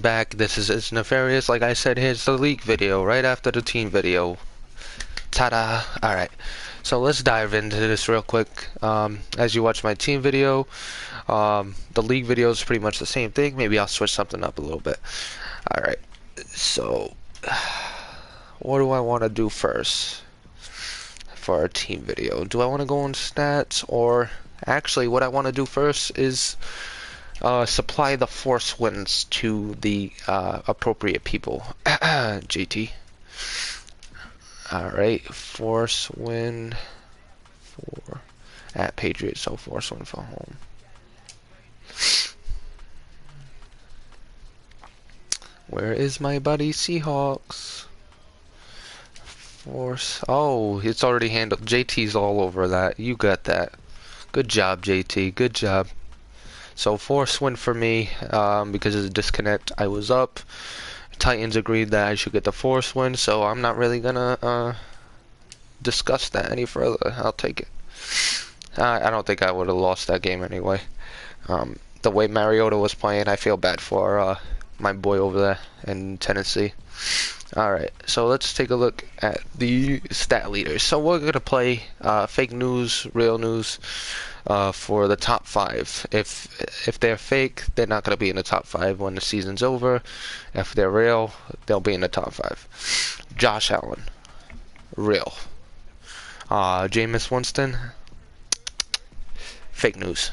back. This is It's Nefarious. Like I said, here's the league video right after the team video. Ta-da! Alright, so let's dive into this real quick. As you watch my team video, the league video is pretty much the same thing. Maybe I'll switch something up a little bit. Alright, so what do I want to do first for our team video? Do I want to go on stats, or actually what I want to do first is supply the force winds to the appropriate people. JT. Alright, force win for at Patriots, so force win for home. Where is my buddy Seahawks? Force. Oh, it's already handled. JT's all over that. You got that. Good job, JT. Good job. So force win for me because of the disconnect. I was up. Titans agreed that I should get the force win, so I'm not really gonna discuss that any further. I'll take it. I don't think I would have lost that game anyway. The way Mariota was playing, I feel bad for my boy over there in Tennessee. Alright, so let's take a look at the stat leaders. So we're going to play fake news, real news for the top 5. If they're fake, they're not going to be in the top 5 when the season's over. If they're real, they'll be in the top 5. Josh Allen, real. Jameis Winston, fake news.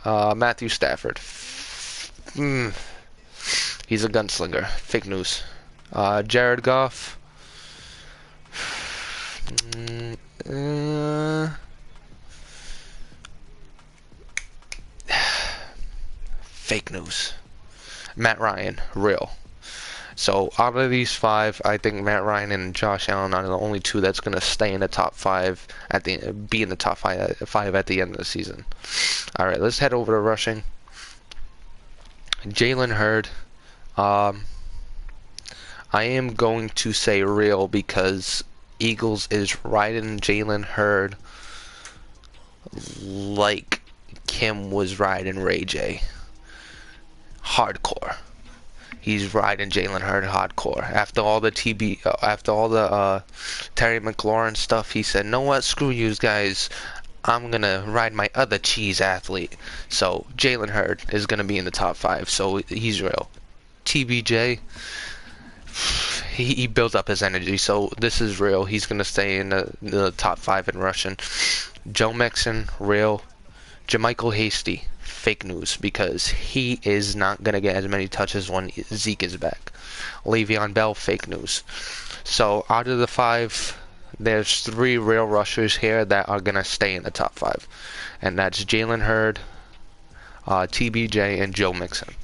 Matthew Stafford, he's a gunslinger, fake news. Jared Goff, fake news. Matt Ryan, real. So out of these 5, I think Matt Ryan and Josh Allen are the only 2 that's going to stay in the top 5 be in the top 5 at the end of the season. All right, let's head over to rushing. Jalen Hurd. I am going to say real because Eagles is riding Jalen Hurd like Kim was riding Ray J. Hardcore. He's riding Jalen Hurd hardcore. After all the Terry McLaurin stuff, he said, "Know what? Screw you guys. I'm gonna ride my other cheese athlete." So Jalen Hurd is gonna be in the top 5. So he's real. TBJ. He built up his energy, so this is real. He's going to stay in the top 5 in rushing. Joe Mixon, real. Jermichael Hasty, fake news, because he is not going to get as many touches when Zeke is back. Le'Veon Bell, fake news. So out of the 5, there's 3 real rushers here that are going to stay in the top 5. And that's Jalen Hurd, TBJ, and Joe Mixon.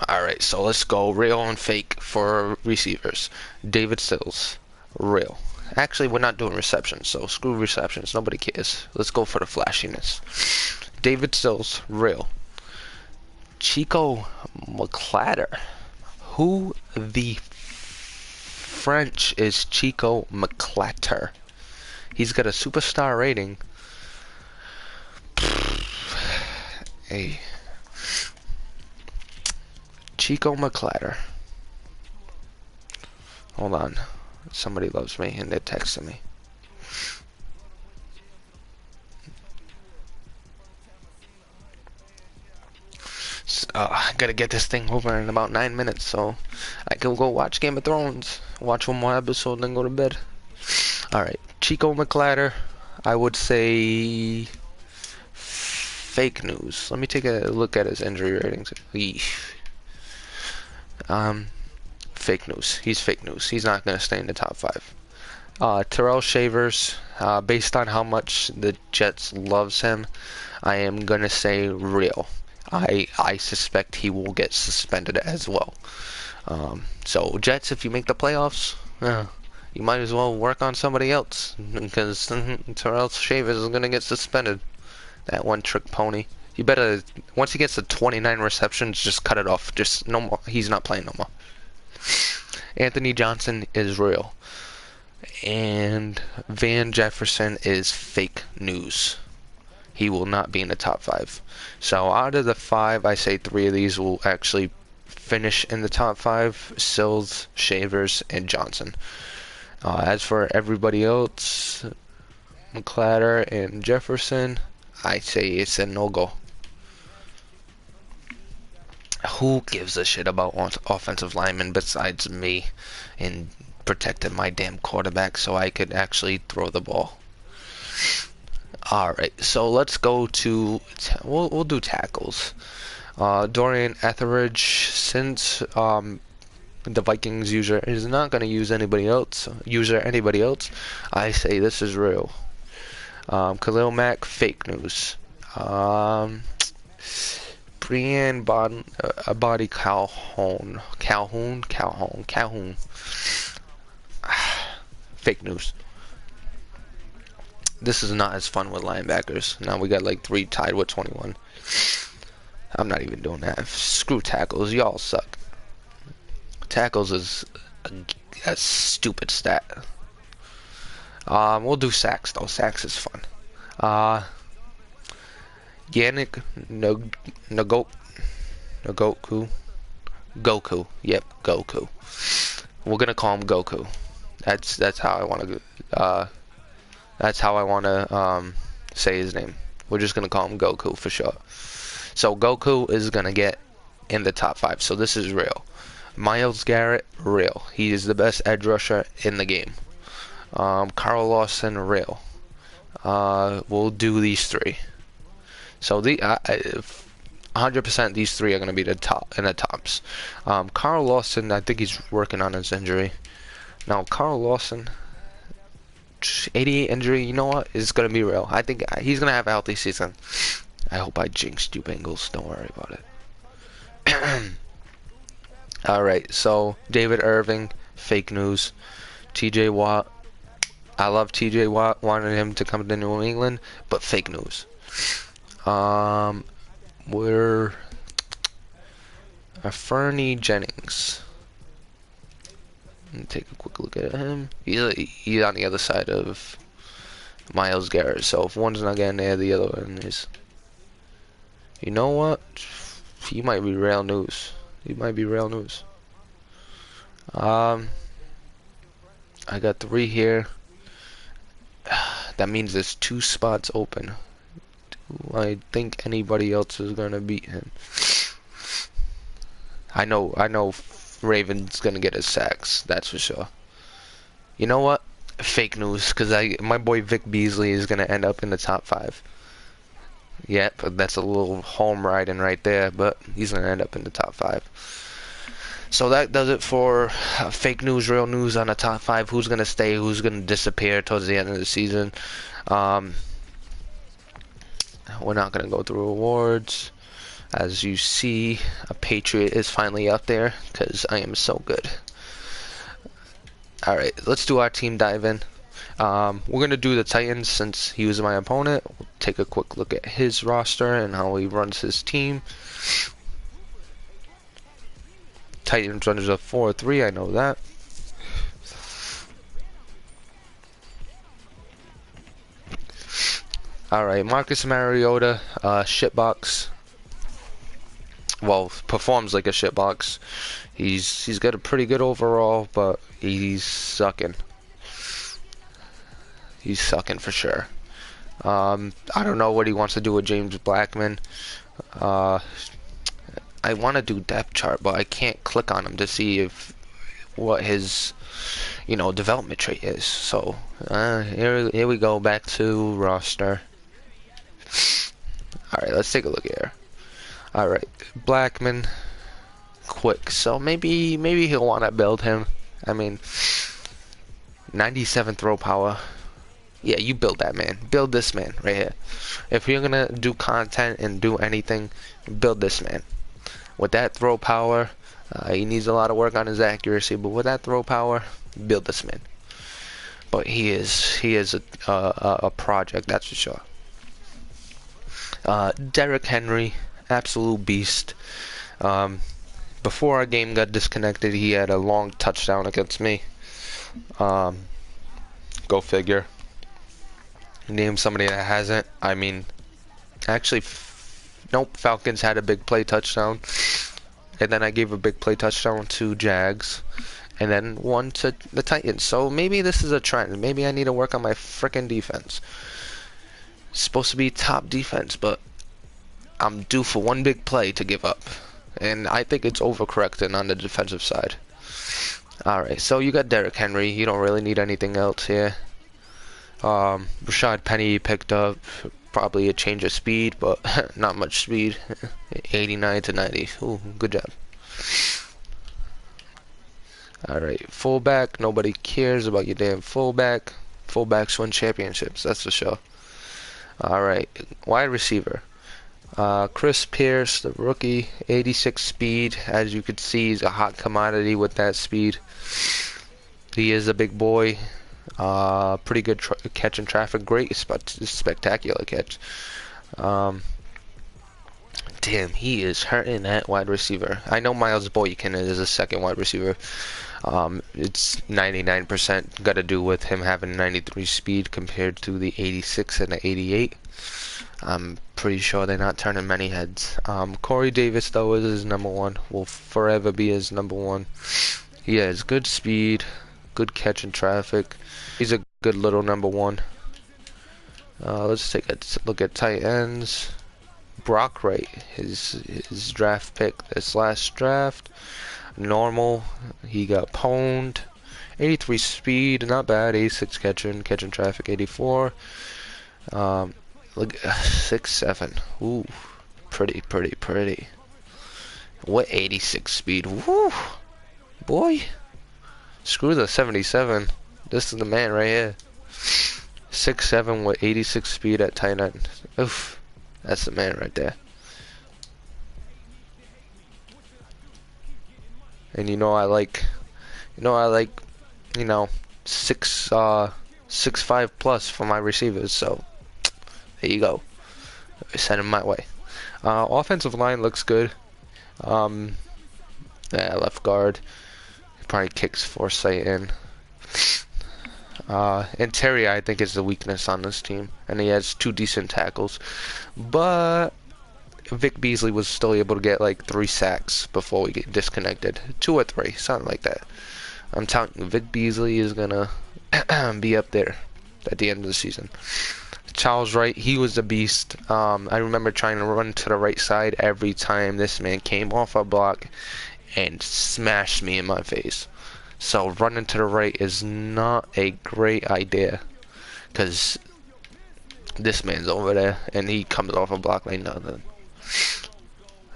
Alright, so let's go real and fake for receivers. David Stills, real. Actually, we're not doing receptions, so screw receptions. Nobody cares. Let's go for the flashiness. David Stills, real. Chico McClatter. Who the French is Chico McClatter? He's got a superstar rating. Hey. Chico McClatter. Hold on. Somebody loves me and they're texting me. So, I gotta get this thing over in about 9 minutes so I can go watch Game of Thrones. Watch one more episode and then go to bed. Alright. Chico McClatter. I would say fake news. Let me take a look at his injury ratings. Eesh. Fake news. He's fake news. He's not going to stay in the top 5. Terrell Shavers, based on how much the Jets loves him, I am going to say real. I suspect he will get suspended as well. So Jets, if you make the playoffs, you might as well work on somebody else because Terrell Shavers is going to get suspended. That one trick pony. You better, once he gets to 29 receptions, just cut it off. Just no more. He's not playing no more. Anthony Johnson is real. And Van Jefferson is fake news. he will not be in the top 5. So out of the 5, I say 3 of these will actually finish in the top 5: Sills, Shavers, and Johnson. As for everybody else, McClatter and Jefferson, I say it's a no-go. Who gives a shit about offensive linemen besides me and protecting my damn quarterback so I could actually throw the ball? Alright, so let's go to... We'll do tackles. Dorian Etheridge, since the Vikings user is not going to use anybody else, I say this is real. Khalil Mack, fake news. Brian Body Calhoun. Fake news. This is not as fun with linebackers. Now we got like 3 tied with 21. I'm not even doing that. Screw tackles. Y'all suck. Tackles is a stupid stat. We'll do sacks though. Sacks is fun. Yannick Goku. Yep, Goku. We're gonna call him Goku. That's how I want to. That's how I want to say his name. We're just gonna call him Goku for sure. So Goku is gonna get in the top 5. So this is real. Myles Garrett, real. He is the best edge rusher in the game. Carl Lawson, real. We'll do these 3. So 100% these 3 are going to be the tops. Carl Lawson, I think he's working on his injury. Now, Carl Lawson, 88 injury, you know what? It's going to be real. I think he's going to have a healthy season. I hope I jinxed you, Bengals. Don't worry about it. Alright, so David Irving, fake news. TJ Watt, I love TJ Watt, wanted him to come to New England, but fake news. We're Fernie Jennings. Let me take a quick look at him. He's on the other side of Myles Garrett, so if one's not getting there, the other one is. You know what? He might be real news. I got 3 here. That means there's 2 spots open. Do I think anybody else is gonna beat him? I know Raven's gonna get his sacks, that's for sure. You know what? Fake news, because my boy Vic Beasley is gonna end up in the top 5. Yep, that's a little home riding right there, but he's gonna end up in the top 5. So that does it for fake news, real news on the top 5. Who's gonna stay? Who's gonna disappear towards the end of the season? We're not gonna go through awards. As you see, a Patriot is finally up there because I am so good. All right, let's do our team dive in. We're gonna do the Titans since he was my opponent. We'll take a quick look at his roster and how he runs his team. Titans runs a 4-3, I know that. Alright, Marcus Mariota, shitbox. Well, performs like a shitbox. He's got a pretty good overall, but he's sucking. He's sucking for sure. I don't know what he wants to do with James Blackman. I want to do depth chart, but I can't click on him to see what his development trait is. So here we go, back to roster. Alright, let's take a look here. Alright, Blackman, quick. So maybe he'll want to build him. I mean, 97 throw power. Yeah, you build that man. Build this man right here. If you're gonna do content and do anything, build this man. With that throw power, he needs a lot of work on his accuracy, but with that throw power, build this man. But he is a project, that's for sure. Derrick Henry, absolute beast. Before our game got disconnected, he had a long touchdown against me. Go figure. Name somebody that hasn't. I mean, Actually, nope. Falcons had a big play touchdown, and then I gave a big play touchdown to Jags, and then one to the Titans. So maybe this is a trend. Maybe I need to work on my frickin' defense. It's supposed to be top defense, but I'm due for one big play to give up. And I think it's overcorrecting on the defensive side. Alright, so you got Derrick Henry. You don't really need anything else here. Rashad Penny picked up. Probably a change of speed, but not much speed. 89 to 90. Ooh, good job. Alright, fullback. Nobody cares about your damn fullback. Fullbacks win championships, that's for sure. Alright, wide receiver. Chris Pierce, the rookie, 86 speed. As you can see, he's a hot commodity with that speed. He is a big boy. Pretty good catch in traffic. Great, spectacular catch. Damn, he is hurting that wide receiver. I know Miles Boykin is a second wide receiver. It's 99% got to do with him having 93 speed compared to the 86 and the 88. I'm pretty sure they're not turning many heads. Corey Davis, though, is his number one. Will forever be his number one. He has good speed, good catch in traffic. He's a good little number one. Let's take a look at tight ends. Brock Wright, his draft pick this last draft. Normal, he got pwned. 83 speed, not bad. 86 catching traffic. 84. Look, 6'7". Ooh, pretty. What 86 speed? Woo, boy. Screw the 77. This is the man right here. 6'7" with 86 speed at tight end. Oof, that's the man right there. And you know I like 6'5" plus for my receivers. So there you go. Send him my way. Offensive line looks good. Yeah, left guard. He probably kicks Forsythe in. Interior, I think, is the weakness on this team, and he has 2 decent tackles. But Vic Beasley was still able to get like 3 sacks before we get disconnected. 2 or 3, something like that. I'm telling you, Vic Beasley is gonna be up there at the end of the season. Charles Wright, he was a beast. I remember trying to run to the right side every time this man came off a block and smashed me in my face. So running to the right is not a great idea, because this man's over there and he comes off a block like nothing.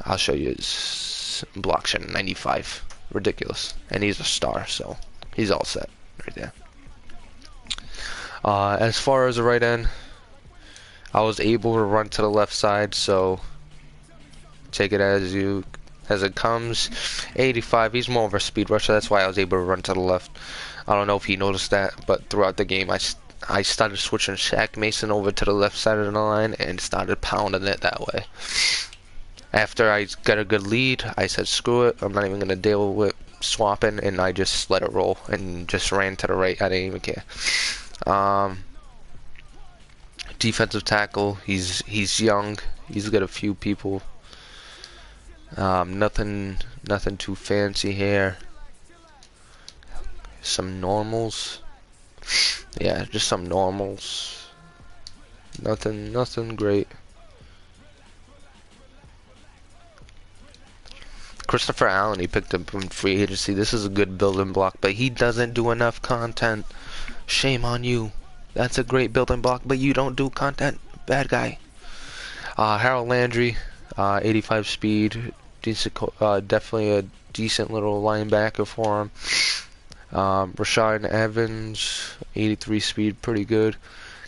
I'll show you his block shot, 95. Ridiculous. And he's a star, so he's all set right there. As far as the right end, I was able to run to the left side, so take it as it comes. 85, he's more of a speed rusher, that's why I was able to run to the left. I don't know if he noticed that, but throughout the game I started switching Shaq Mason over to the left side of the line and started pounding it that way. After I got a good lead, I said screw it, I'm not even going to deal with swapping, and I just let it roll and just ran to the right. I didn't even care. Defensive tackle, he's young, he's got a few people. Nothing too fancy here. Some normals. Yeah, just some normals. Nothing great. Christopher Allen, he picked up from free agency. This is a good building block, but he doesn't do enough content. Shame on you. That's a great building block, but you don't do content. Bad guy. Harold Landry, 85 speed. Decent, definitely a decent little linebacker for him. Rashad Evans, 83 speed, pretty good.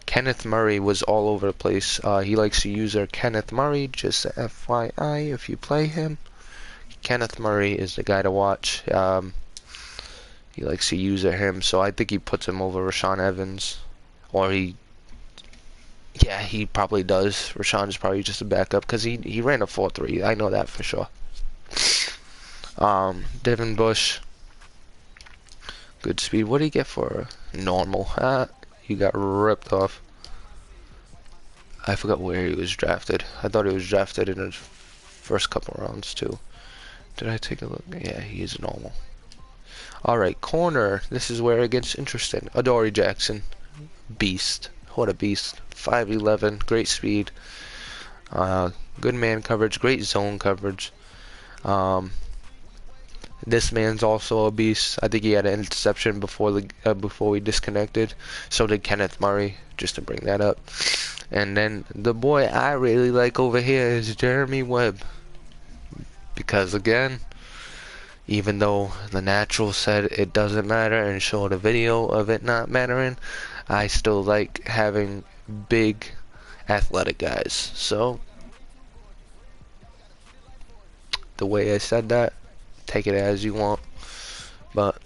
Kenneth Murray was all over the place. He likes to use our Kenneth Murray, just a FYI if you play him. Kenneth Murray is the guy to watch. He likes to use him, so I think he puts him over Rashaan Evans. Or he probably does. Rashawn's probably just a backup, because he ran a 4.3. I know that for sure. Devin Bush, good speed. What did he get for normal? He got ripped off. I forgot where he was drafted. I thought he was drafted in his first couple rounds too. Did I take a look? Yeah, he is normal. Alright, corner. This is where it gets interesting. Adoree Jackson. Beast. What a beast. 5'11", great speed. Good man coverage, great zone coverage. This man's also a beast. I think he had an interception before we disconnected. So did Kenneth Murray, just to bring that up. And then the boy I really like over here is Jeremy Webb. Because again, even though the natural said it doesn't matter and showed a video of it not mattering, I still like having big athletic guys. So the way I said that, take it as you want. But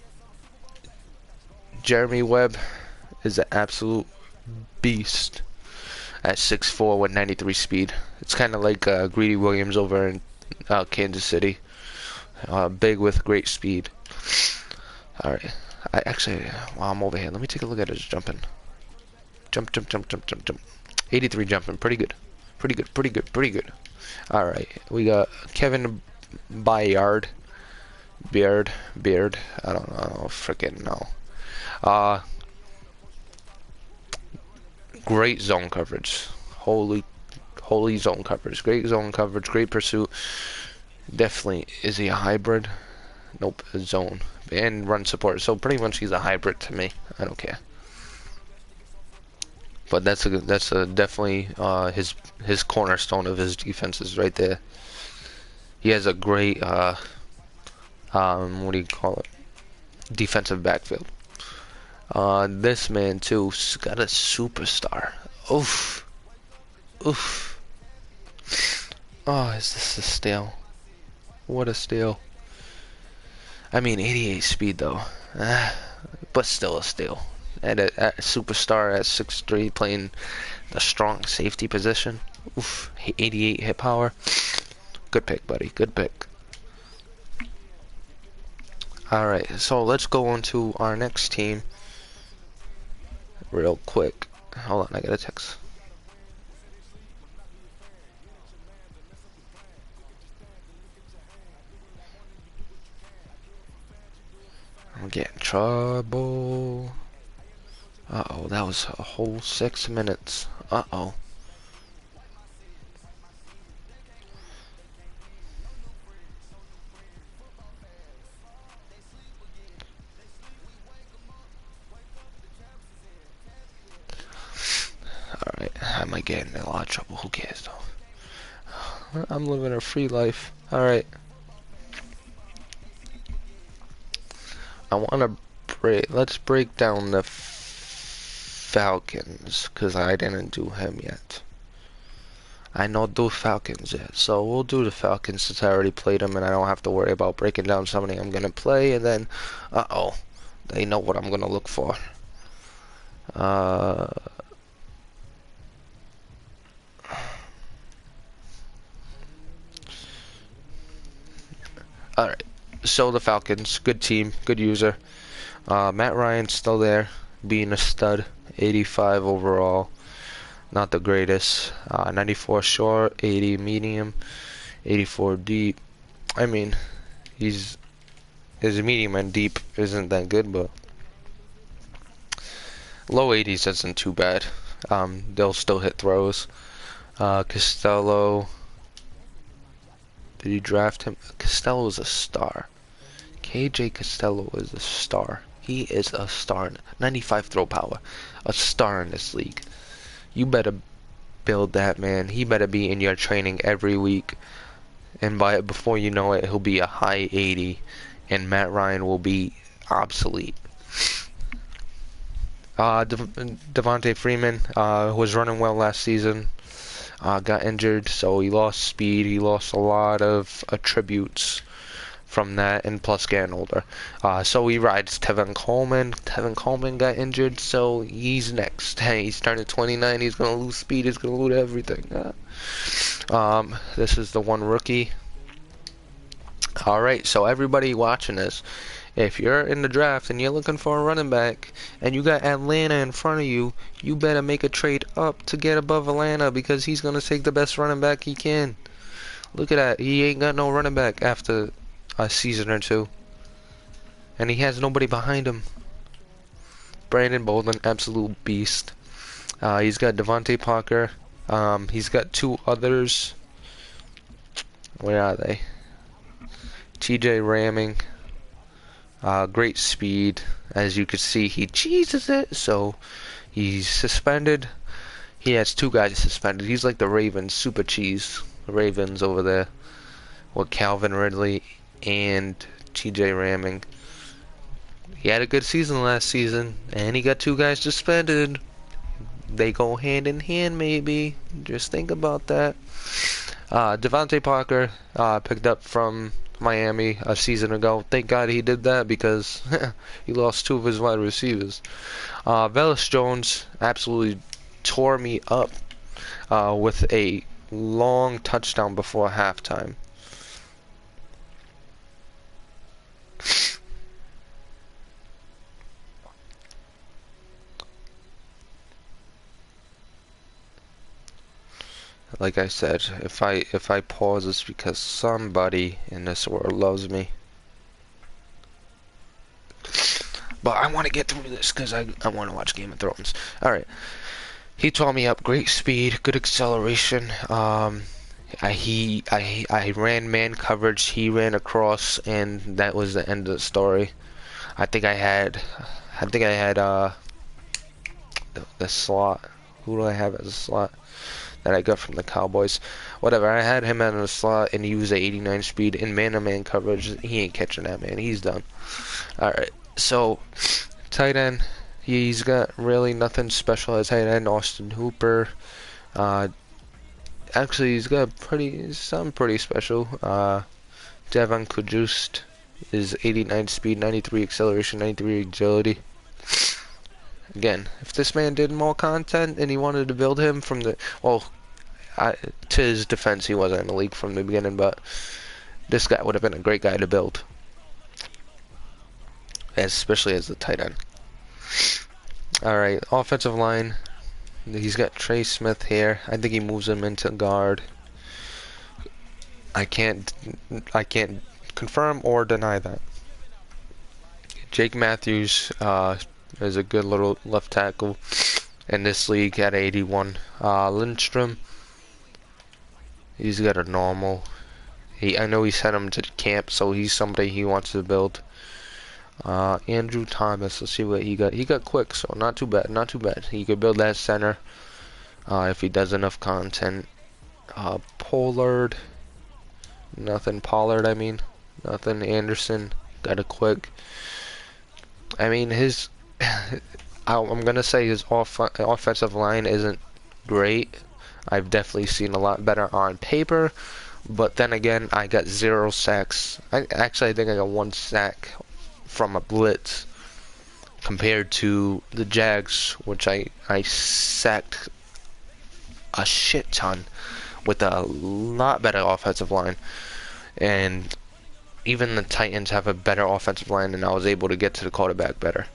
Jeremy Webb is an absolute beast at 6'4" with 93 speed. It's kind of like Greedy Williams over in Kansas City. Big with great speed. Alright. While I'm over here, let me take a look at his jumping. Jump. 83 jumping. Pretty good. Pretty good. Alright. We got Kevin Byard. Beard. I don't know. Freaking know. Great zone coverage. Holy zone coverage. Great zone coverage. Great pursuit. Definitely. Is he a hybrid? Nope. A zone. And run support. So pretty much he's a hybrid to me. I don't care. But that's definitely his cornerstone of his defenses right there. He has a great what do you call it? Defensive backfield. This man too got a superstar. Oof. Oh, is this a steal? What a steal. I mean, 88 speed though, but still a steal. At a superstar at 6'3", playing the strong safety position. Oof, 88 hit power. Good pick, buddy. Good pick. Alright, so let's go on to our next team real quick. Hold on, I got a text. I'm getting trouble. Uh-oh, that was a whole 6 minutes. Uh-oh. Alright, I might get in a lot of trouble. Who cares, though? I'm living a free life. Alright. I want to let's break down the Falcons, because I didn't do him yet. I don't do Falcons yet, so we'll do the Falcons since I already played them and I don't have to worry about breaking down somebody I'm going to play, and then, uh-oh, they know what I'm going to look for. Alright, so the Falcons, good team, good user. Matt Ryan's still there, being a stud, 85 overall, not the greatest. 94 short, 80 medium, 84 deep. I mean, his medium and deep isn't that good, but low 80s isn't too bad. They'll still hit throws. Costello, did you draft him? Costello is a star. KJ Costello is a star. He is a star. 95 throw power. A star in this league. You better build that man. He better be in your training every week. And before you know it, he'll be a high 80. And Matt Ryan will be obsolete. Devontae Freeman was running well last season. Got injured, so he lost speed. He lost a lot of attributes from that, and plus getting older. So he rides Tevin Coleman. Tevin Coleman got injured, so he's next. Hey, he's turning 29. He's going to lose speed. He's going to lose everything. This is the one rookie. Alright, so everybody watching this, If you're in the draft and you're looking for a running back and you got Atlanta in front of you, you better make a trade up to get above Atlanta because he's going to take the best running back he can. Look at that. He ain't got no running back after a season or two. And he has nobody behind him. Brandon Bolden, absolute beast. He's got Devontae Parker. He's got two others. Where are they? TJ Ramming. Great speed. As you can see, he cheeses it. So he's suspended. He has two guys suspended. He's like the Ravens, super cheese. The Ravens over there. With Calvin Ridley and TJ Ramming. He had a good season last season. And he got two guys suspended. They go hand in hand, maybe. Just think about that. Devontae Parker picked up from Miami a season ago. Thank God he did that because he lost two of his wide receivers. Velus Jones absolutely tore me up with a long touchdown before halftime. Like I said, if I pause, it's because somebody in this world loves me. But I want to get through this because I want to watch Game of Thrones. Alright. He tore me up. Great speed, good acceleration. I ran man coverage. He ran across, and that was the end of the story. I think I had the slot. Who do I have as a slot? That I got from the Cowboys. Whatever, I had him in the slot and he was at 89 speed in man-to-man coverage. He ain't catching that, man. He's done. Alright, so tight end, he's got really nothing special as tight end. Austin Hooper. Actually, he's got something pretty special. Devon Kujust is 89 speed, 93 acceleration, 93 agility. Again, if this man did more content and he wanted to build him from the... Well, to his defense, he wasn't in the league from the beginning, but this guy would have been a great guy to build. Especially as the tight end. Alright, offensive line. He's got Trey Smith here. I think he moves him into guard. I can't confirm or deny that. Jake Matthews, is a good little left tackle in this league at 81. Lindstrom, he's got a normal. I know he sent him to camp, so he's somebody he wants to build. Andrew Thomas, let's see what he got. He got quick, so not too bad, not too bad. He could build that center if he does enough content. Pollard, Pollard, I mean. Nothing. Anderson, got a quick. I mean, I'm gonna say his offensive line isn't great. I've definitely seen a lot better on paper, but then again, I got 0 sacks. I think I got 1 sack from a blitz compared to the Jags, which I sacked a shit ton with a lot better offensive line. And even the Titans have a better offensive line, and I was able to get to the quarterback better.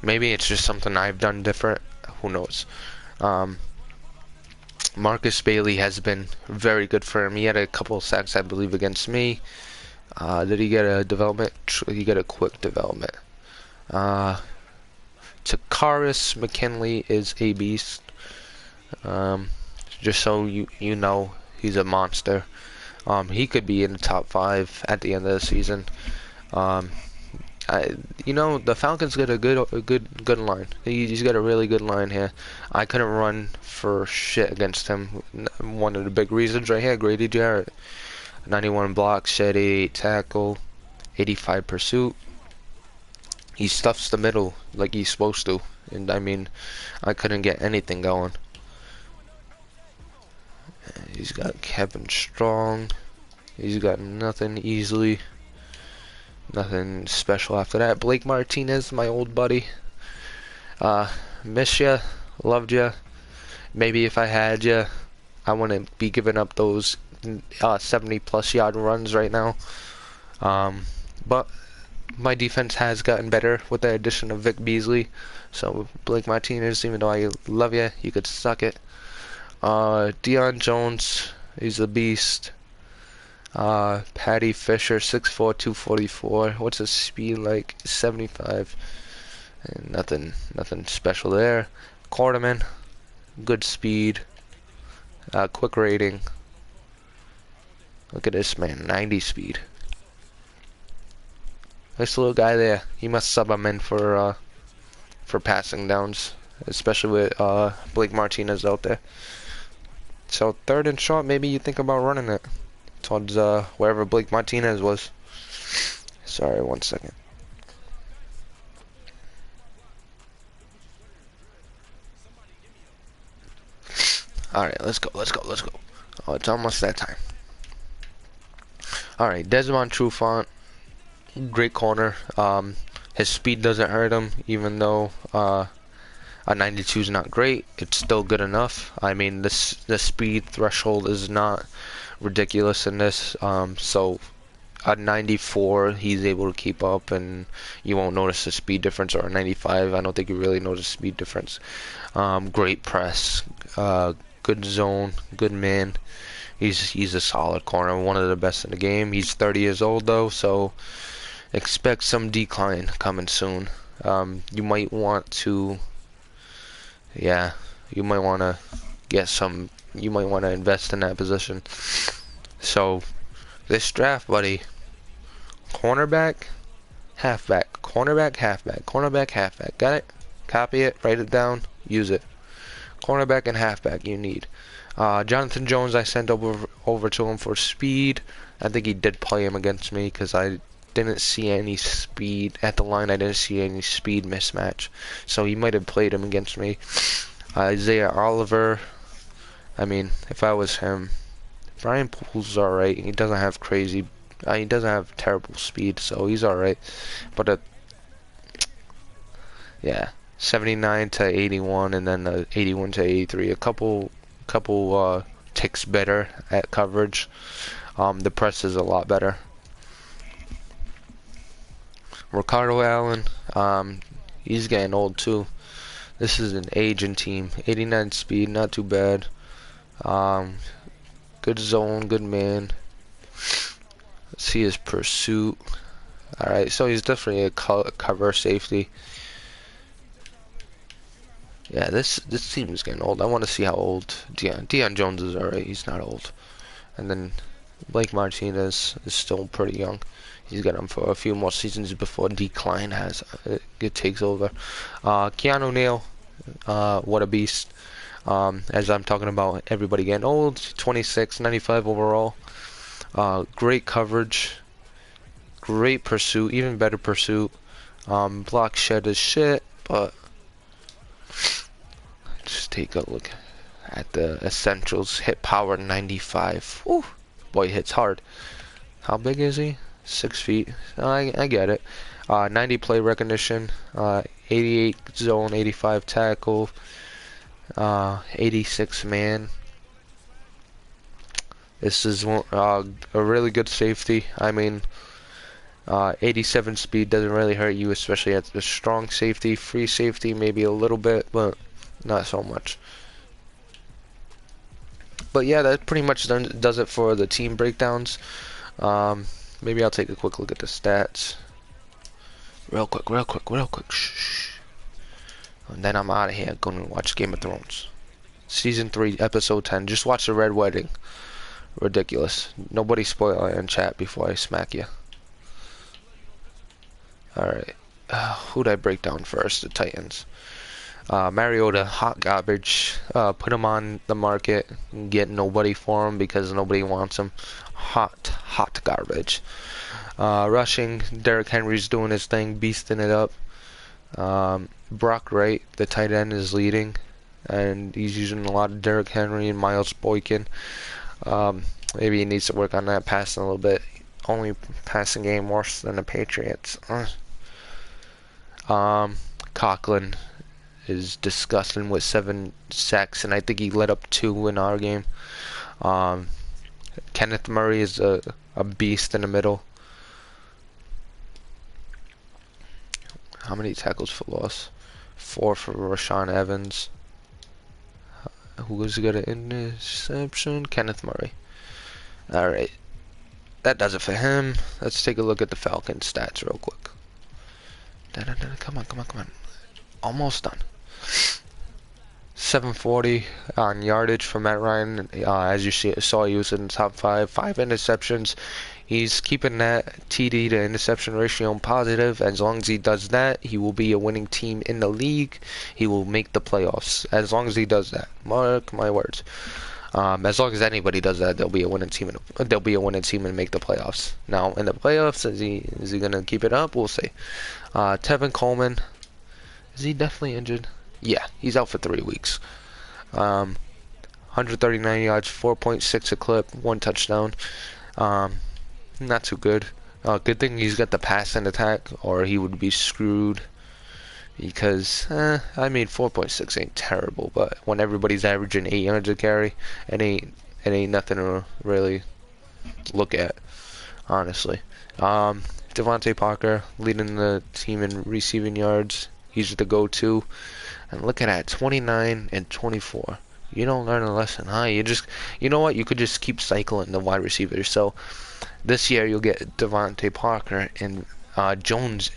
Maybe it's just something I've done different. Who knows? Marcus Bailey has been very good for him. He had a couple of sacks, I believe, against me. Did he get a development? He got a quick development. Takaris McKinley is a beast. Just so you know, he's a monster. He could be in the top 5 at the end of the season. The Falcons got a good line. He's got a really good line here. I couldn't run for shit against him. One of the big reasons right here, Grady Jarrett. 91 blocks, 88 tackle, 85 pursuit. He stuffs the middle like he's supposed to. And I mean, I couldn't get anything going. He's got Kevin Strong. He's got nothing easily. Nothing special after that. Blake Martinez, my old buddy. Miss ya. Loved ya. Maybe if I had ya, I wouldn't be giving up those 70 plus yard runs right now. But My defense has gotten better with the addition of Vic Beasley. So Blake Martinez, even though I love you, you could suck it. Deion Jones, he's a beast. Patty Fisher, 6'4", 244. What's his speed like? 75. And nothing special there. Quarterman, good speed. Quick rating. Look at this man, 90 speed. Nice little guy there. He must sub him in for passing downs, especially with Blake Martinez out there. So 3rd and short, maybe you think about running it towards wherever Blake Martinez was. Sorry, 1 second. Alright, let's go. Oh, it's almost that time. Alright, Desmond Trufant, great corner. His speed doesn't hurt him, even though a 92 is not great. It's still good enough. I mean, the speed threshold is not ridiculous in this. So a 94, he's able to keep up, and you won't notice the speed difference. Or a 95, I don't think you really notice speed difference. Great press, good zone, good man. He's a solid corner, one of the best in the game. He's 30 years old though, so expect some decline coming soon. You might want to, yeah, you might want to get some. You might want to invest in that position. So this draft, buddy, cornerback, halfback, cornerback, halfback, cornerback, halfback. Got it? Copy it, write it down, use it. Cornerback and halfback you need. Jonathan Jones, I sent over to him for speed. I think he did play him against me because I didn't see any speed at the line. I didn't see any speed mismatch, so he might have played him against me. Isaiah Oliver, I mean, if I was him, Brian Poole's alright. He doesn't have crazy, he doesn't have terrible speed, so he's alright. But yeah, 79 to 81, and then 81 to 83. A couple ticks better at coverage. The press is a lot better. Ricardo Allen, he's getting old too. This is an aging team. 89 speed, not too bad. Good zone, good man. Let's see his pursuit. Alright, so he's definitely a cover safety. Yeah, this team is getting old. I want to see how old Deion Jones is. Alright, he's not old. And then Blake Martinez is still pretty young. He's got him for a few more seasons before decline it takes over. Keanu Neal, what a beast. As I'm talking about everybody getting old, 26, 95 overall. Great coverage, great pursuit, even better pursuit. Block shed is shit, but just take a look at the essentials. Hit power 95. Woo, boy, hits hard. How big is he? 6 feet. I get it. 90 play recognition, 88 zone, 85 tackle, 86 man. This is a really good safety. I mean, 87 speed doesn't really hurt you, especially at the strong safety. Free safety maybe a little bit, but not so much. But yeah, that pretty much does it for the team breakdowns. Maybe I'll take a quick look at the stats. Real quick. Shh. And then I'm out of here going to watch Game of Thrones. Season 3, Episode 10. Just watch the Red Wedding. Ridiculous. Nobody spoil it in chat before I smack you. Alright. Who'd I break down first? The Titans. Mariota, hot garbage. Put him on the market. Get nobody for him because nobody wants him. Hot garbage. Rushing, Derrick Henry's doing his thing, beasting it up. Brock Wright, the tight end, is leading, and he's using a lot of Derrick Henry and Miles Boykin. Maybe he needs to work on that passing a little bit. Only passing game worse than the Patriots. Coughlin is disgusting with 7 sacks, and I think he let up 2 in our game. Kenneth Murray is a beast in the middle. How many tackles for loss? 4 for Rashawn Evans. Who was got an interception? Kenneth Murray. Alright. That does it for him. Let's take a look at the Falcons stats real quick. Come on, come on, come on. Almost done. 740 on yardage for Matt Ryan. As you saw, he was in the top 5. 5 interceptions. He's keeping that TD to interception ratio positive. As long as he does that, he will be a winning team in the league. He will make the playoffs. As long as he does that. Mark my words. As long as anybody does that, they'll be a winning team. They'll be a winning team and make the playoffs. Now, in the playoffs, is he gonna keep it up? We'll see. Tevin Coleman, is he definitely injured? Yeah, he's out for 3 weeks. 139 yards, 4.6 a clip, 1 touchdown. Not too good. Good thing he's got the passing attack, or he would be screwed. Because, I mean, 4.6 ain't terrible, but when everybody's averaging 8 yards a carry, it ain't nothing to really look at, honestly. Devontae Parker leading the team in receiving yards. He's the go-to. And look at that, 29 and 24. You don't learn a lesson, huh? You know what? You could just keep cycling the wide receivers. So this year you'll get Devontae Parker and Jones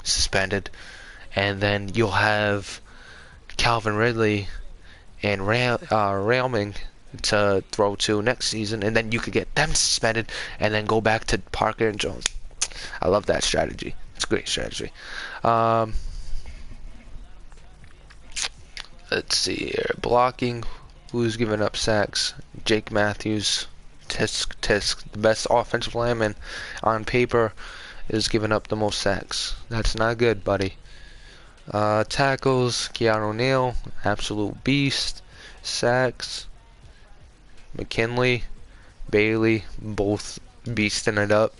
suspended, and then you'll have Calvin Ridley and Railming to throw to next season, and then you could get them suspended and then go back to Parker and Jones. I love that strategy. It's a great strategy. Let's see here. Blocking. Who's giving up sacks? Jake Matthews. Tisk. The best offensive lineman on paper is giving up the most sacks. That's not good, buddy. Tackles. Keanu Neal. Absolute beast. Sacks. McKinley. Bailey. Both beasting it up.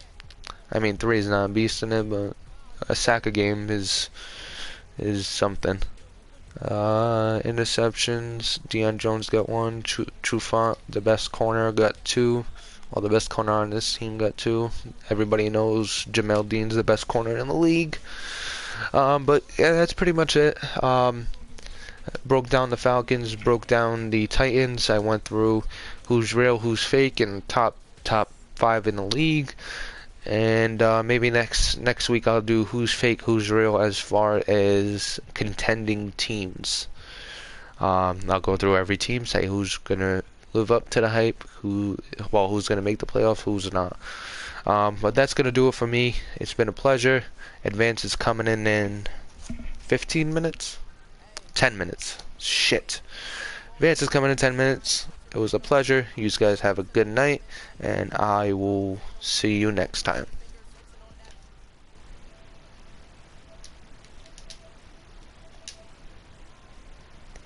I mean, 3 is not beasting it, but a sack a game is something. Interceptions. Deion Jones got 1. Trufant, the best corner, got 2. Well, the best corner on this team got 2. Everybody knows Jamel Dean's the best corner in the league. But yeah, that's pretty much it. Broke down the Falcons, broke down the Titans. I went through who's real, who's fake, and top 5 in the league. And maybe next week I'll do who's fake, who's real as far as contending teams. I'll go through every team, say who's gonna live up to the hype, who's gonna make the playoffs, who's not. But that's gonna do it for me. It's been a pleasure. Advance is coming in 15 minutes, 10 minutes. Shit. Advance is coming in 10 minutes. It was a pleasure. You guys have a good night, and I will see you next time.